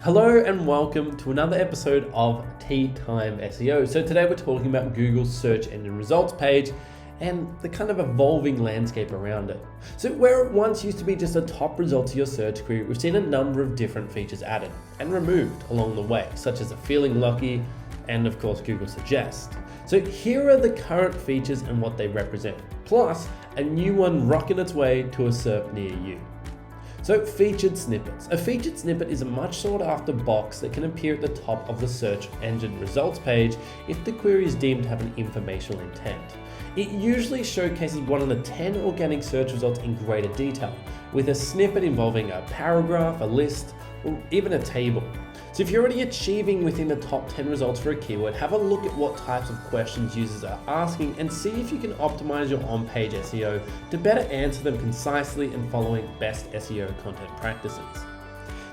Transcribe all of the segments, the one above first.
Hello and welcome to another episode of Time SEO. So today we're talking about Google's search engine results page and the kind of evolving landscape around it. So where it once used to be just the top results of your search query, we've seen a number of different features added and removed along the way, such as a feeling lucky and of course Google Suggest. So here are the current features and what they represent, plus a new one rocking its way to a SERP near you. So featured snippets. A featured snippet is a much sought after box that can appear at the top of the search engine results page if the query is deemed to have an informational intent. It usually showcases one of the 10 organic search results in greater detail, with a snippet involving a paragraph, a list, or even a table. So if you're already achieving within the top 10 results for a keyword, have a look at what types of questions users are asking and see if you can optimize your on-page SEO to better answer them concisely and following best SEO content practices.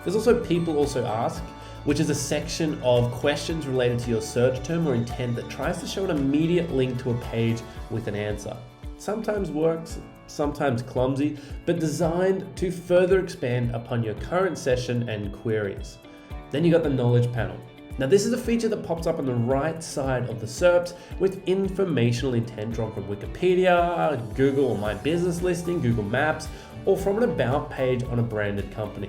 There's also people also ask, which is a section of questions related to your search term or intent that tries to show an immediate link to a page with an answer. Sometimes works, sometimes clumsy, but designed to further expand upon your current session and queries. Then you got the knowledge panel. Now this is a feature that pops up on the right side of the SERPs with informational intent drawn from Wikipedia, Google or My Business listing, Google Maps, or from an about page on a branded company.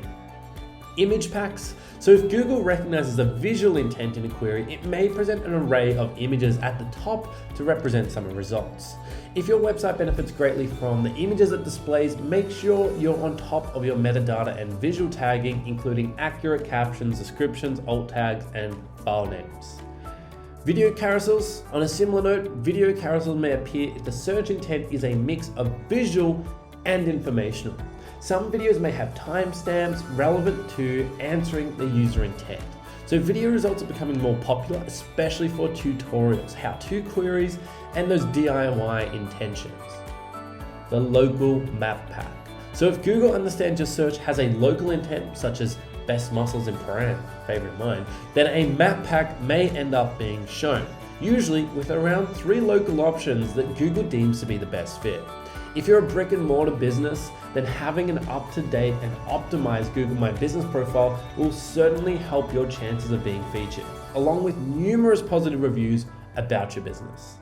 Image packs. So if Google recognizes a visual intent in a query, it may present an array of images at the top to represent some results. If your website benefits greatly from the images it displays, make sure you're on top of your metadata and visual tagging, including accurate captions, descriptions, alt tags, and file names. Video carousels. On a similar note, video carousels may appear if the search intent is a mix of visual and informational. Some videos may have timestamps relevant to answering the user intent. So video results are becoming more popular, especially for tutorials, how-to queries, and those DIY intentions. The local map pack. So if Google understands your search has a local intent, such as best muscles in Paran, favorite of mine, then a map pack may end up being shown, usually with around 3 local options that Google deems to be the best fit. If you're a brick and mortar business, then having an up-to-date and optimized Google My Business profile will certainly help your chances of being featured, along with numerous positive reviews about your business.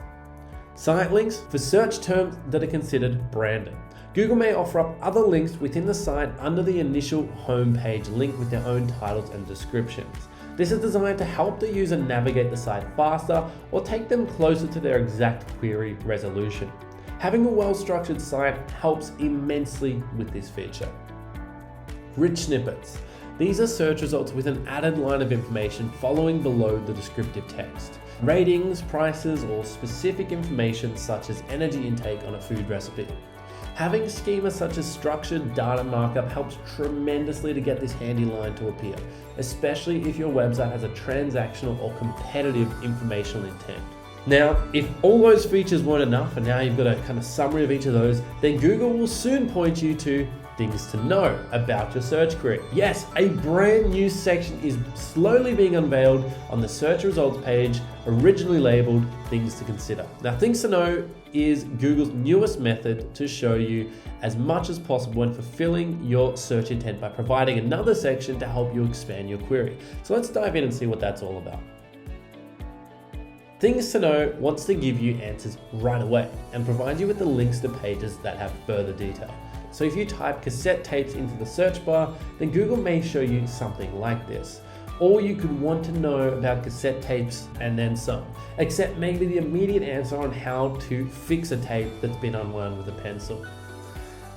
Site links for search terms that are considered branded. Google may offer up other links within the site under the initial homepage link with their own titles and descriptions. This is designed to help the user navigate the site faster or take them closer to their exact query resolution. Having a well-structured site helps immensely with this feature. Rich snippets. These are search results with an added line of information following below the descriptive text. Ratings, prices, or specific information such as energy intake on a food recipe. Having schemas such as structured data markup helps tremendously to get this handy line to appear, especially if your website has a transactional or competitive informational intent. Now, if all those features weren't enough and now you've got a kind of summary of each of those, then Google will soon point you to things to know about your search query. Yes, a brand new section is slowly being unveiled on the search results page, originally labeled things to consider. Now, things to know is Google's newest method to show you as much as possible when fulfilling your search intent by providing another section to help you expand your query. So let's dive in and see what that's all about. Things to Know wants to give you answers right away and provide you with the links to pages that have further detail. So if you type cassette tapes into the search bar, then Google may show you something like this. Or you could want to know about cassette tapes and then some, except maybe the immediate answer on how to fix a tape that's been unwound with a pencil.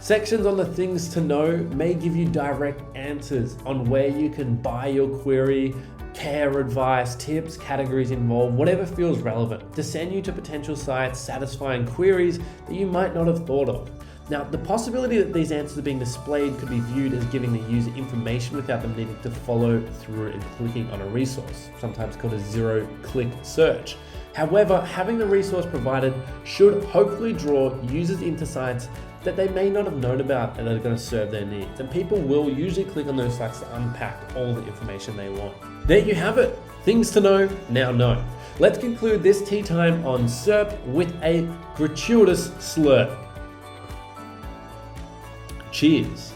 Sections on the Things to Know may give you direct answers on where you can buy your query, care advice, tips, categories involved, whatever feels relevant, to send you to potential sites satisfying queries that you might not have thought of. Now, the possibility that these answers are being displayed could be viewed as giving the user information without them needing to follow through and clicking on a resource, sometimes called a zero-click search. However, having the resource provided should hopefully draw users into sites that they may not have known about and that are going to serve their needs. And people will usually click on those sites to unpack all the information they want. There you have it. Things to know, now know. Let's conclude this tea time on SERP with a gratuitous slurp. Cheers.